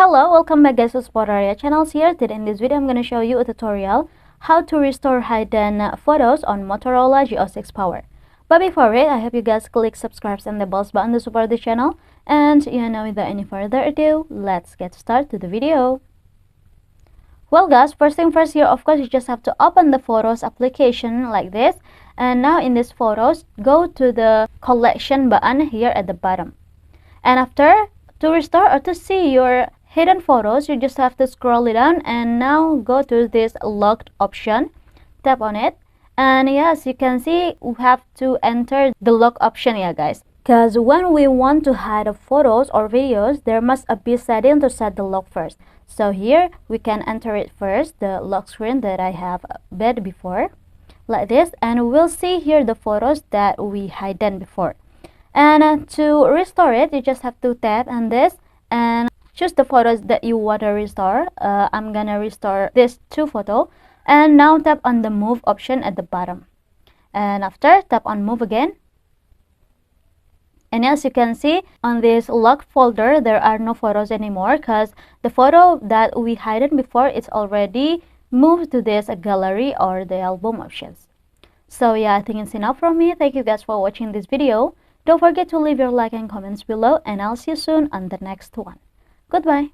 Hello, welcome back guys to Spotaria channels here. Today in this video I'm going to show you a tutorial how to restore hidden photos on Motorola G06 Power. But before it, I hope you guys click subscribe and the bells button to support the channel. And without any further ado, let's get started to the video. Well guys, first thing first here, of course you just have to open the Photos application like this. And now in this Photos, go to the collection button here at the bottom. And after, to restore or to see your hidden photos, you just have to scroll it down and now go to this locked option. Tap on it. And yes, you can see we have to enter the lock option here guys. Because when we want to hide the photos or videos, there must be setting to set the lock first. So here we can enter it first, the lock screen that I have made before, like this, and we'll see here the photos that we hidden before. And to restore it, you just have to tap on this and choose the photos that you want to restore. I'm gonna restore this 2 photo, and now tap on the move option at the bottom, and after tap on move again. And as you can see on this locked folder, there are no photos anymore because the photo that we hidden before is already moved to this gallery or the album options. So yeah, I think it's enough from me. Thank you guys for watching this video. Don't forget to leave your like and comments below, and I'll see you soon on the next one. Goodbye.